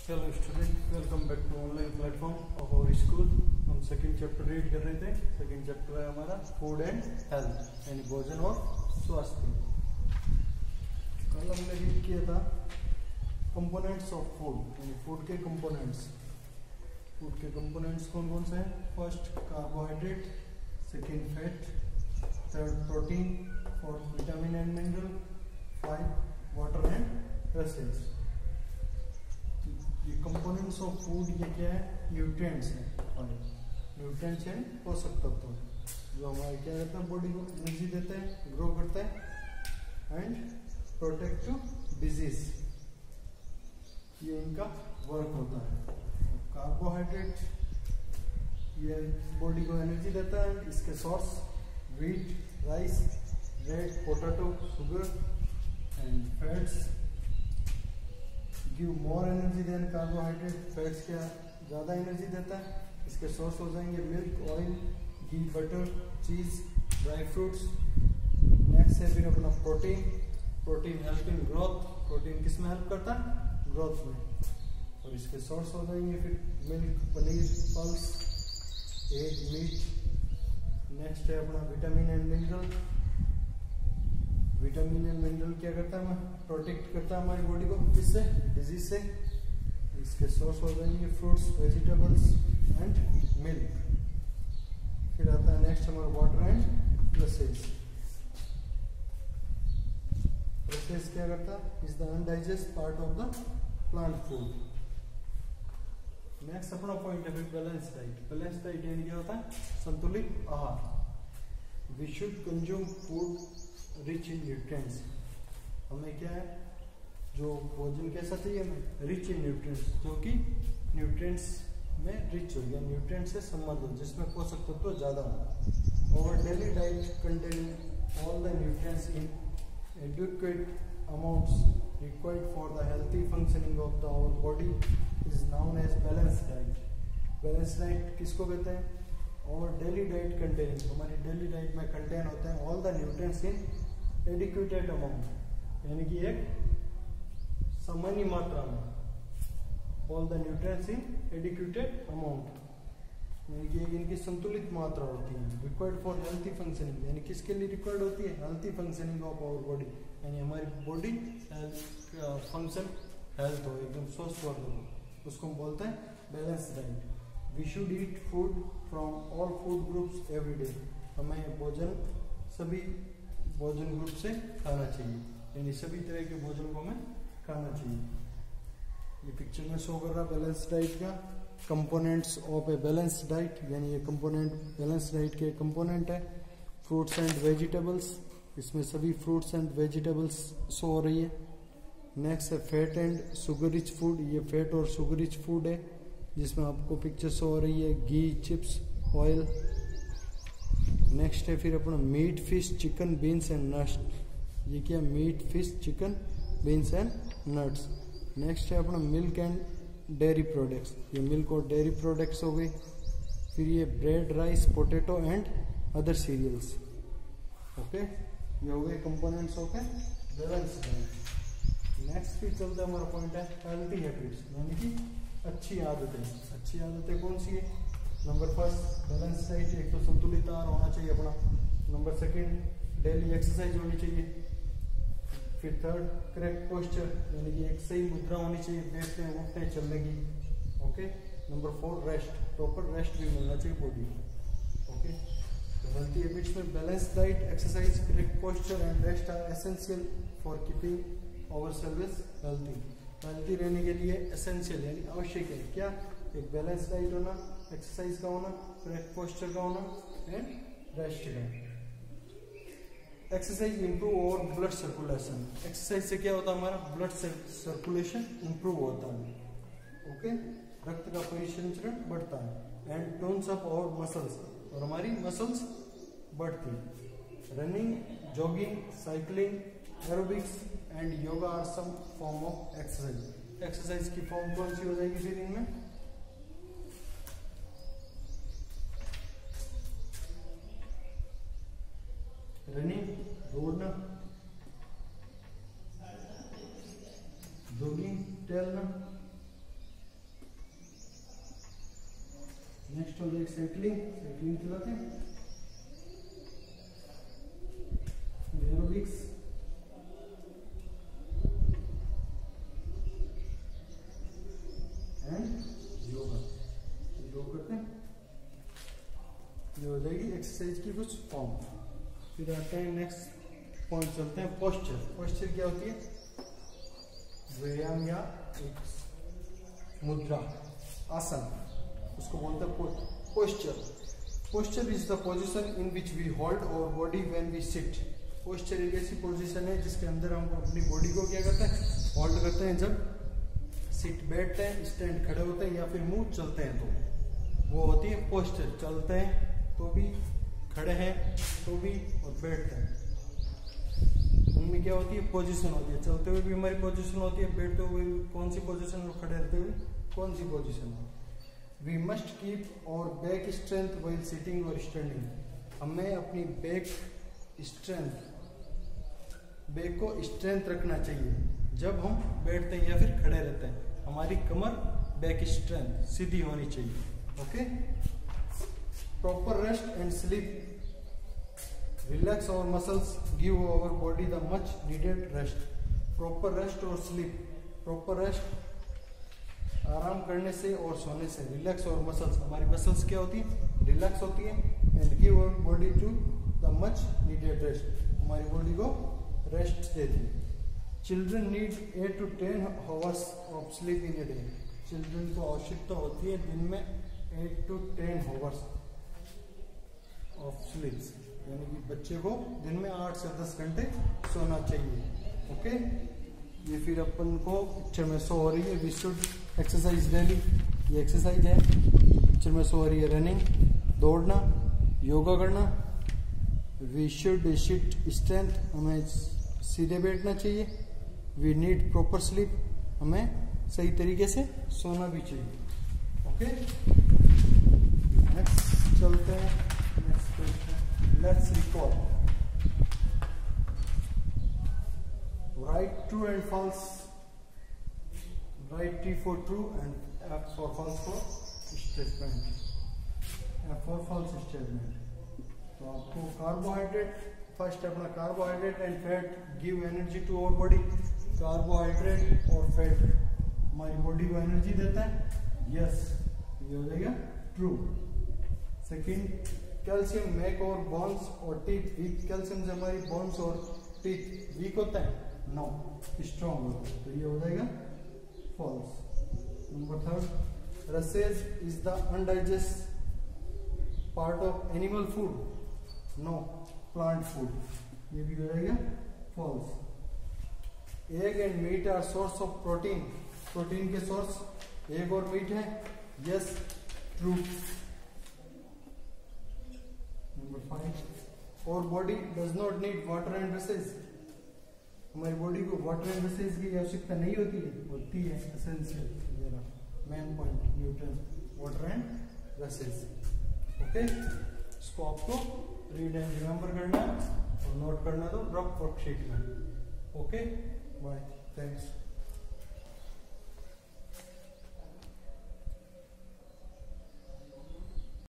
Hello student, welcome back to online platform of our school. हम second chapter read कर रहे थे। Second chapter है हमारा फूड एंड हेल्थ यानी भोजन और स्वास्थ्य। कल हमने रीड किया था कंपोनेंट्स ऑफ फूड यानी फूड के कंपोनेंट्स। फूड के कंपोनेंट्स कौन कौन से हैं? First carbohydrate, second fat, third protein, fourth vitamin and mineral, five water and acids. ये कंपोनेंट्स ऑफ फूड ये क्या है? न्यूट्रिएंट्स हैं। न्यूट्रिएंट्स हैं पोषक तत्व जो हमारे क्या करते हैं, बॉडी को एनर्जी देते हैं, ग्रो करते हैं एंड प्रोटेक्ट टू डिजीज। ये इनका वर्क होता है। कार्बोहाइड्रेट ये बॉडी को एनर्जी देता है। इसके source wheat, rice, bread, potato, sugar and fats give more energy than carbohydrate. Fats क्या ज़्यादा एनर्जी देता है। इसके सोर्स हो जाएंगे milk, oil, ghee, butter, cheese, dry fruits. Next है फिर अपना protein. Protein help in growth. Protein किस में हेल्प करता है? ग्रोथ में। और इसके सोर्स हो जाएंगे फिर milk, paneer, pulse, egg, meat. Next है अपना vitamin and mineral. Vitamin and mineral क्या करता है? प्रोटेक्ट करता है हमारी बॉडी को किससे? डिजीज से। इसके सोर्स हो जाएंगे फ्रूट्स, वेजिटेबल्स एंड मिल्क। फिर आता है नेक्स्ट हमारा वाटर एंड प्रोसेस। प्रोसेस क्या करता है? Is the undigested part of the plant food. Next अपना पॉइंट है फिर बैलेंस डाइट। बैलेंस डाइट यानी क्या होता है? संतुलित आहार। We should consume food rich in nutrients. हमें क्या है, जो भोजन कैसा चाहिए हमें? रिच इन न्यूट्रिएंट्स, जो कि न्यूट्रिएंट्स में रिच हो या न्यूट्रिएंट्स से समृद्ध हो, जिसमें पोषक तत्व ज़्यादा हो। और daily diet containing all the nutrients in adequate amounts required for the healthy functioning of the our body is known as balance diet. Balance diet किसको कहते हैं? और डेली डाइट कंटेनिंग, हमारी डेली डाइट में कंटेन होते हैं all the nutrients in adequate amount यानी कि एक सामान्य मात्रा में। All the nutrients in adequate amount यानी कि इनकी संतुलित मात्रा होती है। रिक्वायर्ड फॉर हेल्थी फंक्शनिंग यानी किसके लिए रिक्वायर्ड होती है? Healthy functioning of our body यानी हमारी बॉडी फंक्शन हेल्थ हो, एकदम स्वस्थ हो, उसको हम बोलते हैं balance diet. We should eat food from all food groups every day भोजन सभी भोजन ग्रुप से खाना चाहिए यानी सभी तरह के भोजन को हमें खाना चाहिए। ये पिक्चर में शो कर रहा बैलेंस डाइट का components of a balance diet यानी ये कंपोनेंट बैलेंस डाइट के कंपोनेंट है। फ्रूट्स एंड वेजिटेबल्स, इसमें सभी फ्रूट्स एंड वेजिटेबल्स शो हो रही है। नेक्स्ट है fat and sugar rich food. ये फैट और शुगर रिच फूड है जिसमें आपको पिक्चर शो हो रही है घी, चिप्स, ऑयल। नेक्स्ट है फिर अपना meat, fish, chicken, beans and nuts. ये क्या? Meat, fish, chicken, beans and nuts. Next है अपना मिल्क एंड डेयरी प्रोडक्ट्स। ये मिल्क और डेयरी प्रोडक्ट्स हो गई। फिर ये bread, rice, potato and other cereals. Okay, ये हो गए components of a balance diet. Next फिर चलता है हमारा पॉइंट है हेल्थी हैबिट्स यानी कि अच्छी आदतें। अच्छी आदतें कौन सी है? नंबर फर्स्ट बैलेंस डाइट, एक तो संतुलित आहार होना चाहिए अपना। नंबर सेकंड डेली एक्सरसाइज होनी चाहिए। फिर थर्ड करेक्ट पोस्चर यानी कि एक सही मुद्रा होनी चाहिए बैठने, उठने, चलने की। Okay. Number four rest, proper rest भी मिलना चाहिए बॉडी को। ओके, तो हेल्थी हैबिट्स में balance diet, exercise, correct posture and rest are essential for keeping our cells healthy. Healthy रहने के लिए एसेंशियल यानी आवश्यक है क्या? एक बैलेंस डाइट होना, एक्सरसाइज का होना, करेक्ट पोस्चर का होना एंड रेस्ट का। एक्सरसाइज इंप्रूव और ब्लड सर्कुलेशन। एक्सरसाइज से क्या होता है? हमारा ब्लड सर्कुलेशन इंप्रूव होता है। ओके, रक्त का परिसंचरण बढ़ता है and tones up our muscles, और हमारी मसल्स बढ़ती है। Running, jogging, cycling, aerobics and yoga are some form of exercise. Exercise की फॉर्म कौन सी हो जाएगी फिर इनमें? रनिंग, दौड़ना, जॉगिंग, टहलना, नेक्स्ट हो जाएगी साइकिलिंग, साइकिलिंग चलाते हैं, एरोबिक्स, एंड योगा, योग करते हैं। ये हो जाएगी एक्सरसाइज की कुछ फॉर्म। फिर आते हैं नेक्स्ट पॉइंट, चलते हैं पोस्चर। पोस्चर क्या होती है? व्यायाम या एक मुद्रा, आसन, उसको बोलते हैं posture. Posture is the position in which we hold our body when we sit. Posture एक ऐसी पोजीशन है जिसके अंदर हम अपनी बॉडी को क्या करते हैं? होल्ड करते हैं। जब सिट बैठते हैं, स्टैंड खड़े होते हैं, या फिर मुंह चलते हैं, तो वो होती है पोस्चर। चलते हैं तो भी, खड़े हैं तो भी, और बैठते हैं उनमें क्या होती है? पोजीशन होती है। चलते हुए भी हमारी पोजीशन होती है, बैठते हुए कौन सी पोजीशन, और खड़े रहते हुए कौन सी पोजीशन है? वी मस्ट कीप और बैक स्ट्रेंथ व्हाइल सिटिंग और स्टैंडिंग। हमें अपनी बैक स्ट्रेंथ, बैक को स्ट्रेंथ रखना चाहिए जब हम बैठते हैं या फिर खड़े रहते हैं। हमारी कमर, बैक स्ट्रेंथ सीधी होनी चाहिए। Okay. Proper rest and sleep relax our muscles, give our body the much needed rest. Proper rest और स्लीप, प्रॉपर रेस्ट आराम करने से और सोने से, रिलैक्स और मसल्स, हमारी मसल्स क्या होती है? रिलैक्स होती है। And give our body to the much needed rest, हमारी बॉडी को रेस्ट देती है। Children need 8 to 10 hours of sleep in a डे। चिल्ड्रन को आवश्यकता होती है दिन में 8 to 10 hours ऑफ स्लीप, यानी कि बच्चे को दिन में 8 से 10 घंटे सोना चाहिए। ओके। ये फिर अपन को पिक्चर में शो हो रही है, वी शुड एक्सरसाइज डेली। ये एक्सरसाइज है, पिक्चर में शो हो रही है रनिंग, दौड़ना, योगा करना। वी शुड सिट स्ट्रेंथ, हमें सीधे बैठना चाहिए। वी नीड प्रॉपर स्लीप, हमें सही तरीके से सोना भी चाहिए। ओके। नेक्स्ट चलते हैं, next let's recall. Right true and false, right T for true and F for false for statement, F for false statement। तो आपको कार्बोहाइड्रेट, फर्स्ट अपना carbohydrate and fat give energy to our body. Carbohydrate और fat हमारी body को energy देता है। Yes, ये हो जाएगा true. Second, calcium make our bones और टीथ वीक। कैल्शियम से हमारी बोन्स और टीथ वीक होता है? नो, स्ट्रॉन्ग होता है। तो ये हो जाएगा false. Number third, roughage is the undigested part of animal food. No, plant food. ये भी हो जाएगा false. Egg and meat are source of protein. Protein के सोर्स एग और मीट है। Yes, true. नंबर 5, और body does not need water and roughage. हमारी body को वाटर एंड रसेज की आवश्यकता नहीं होती है, होती है essential, main point, nutrients, water and roughage. Okay. इसको आपको रीड एंड रिमेंबर करना और नोट करना, तो रफ वर्कशीट में। Okay, bye, thanks.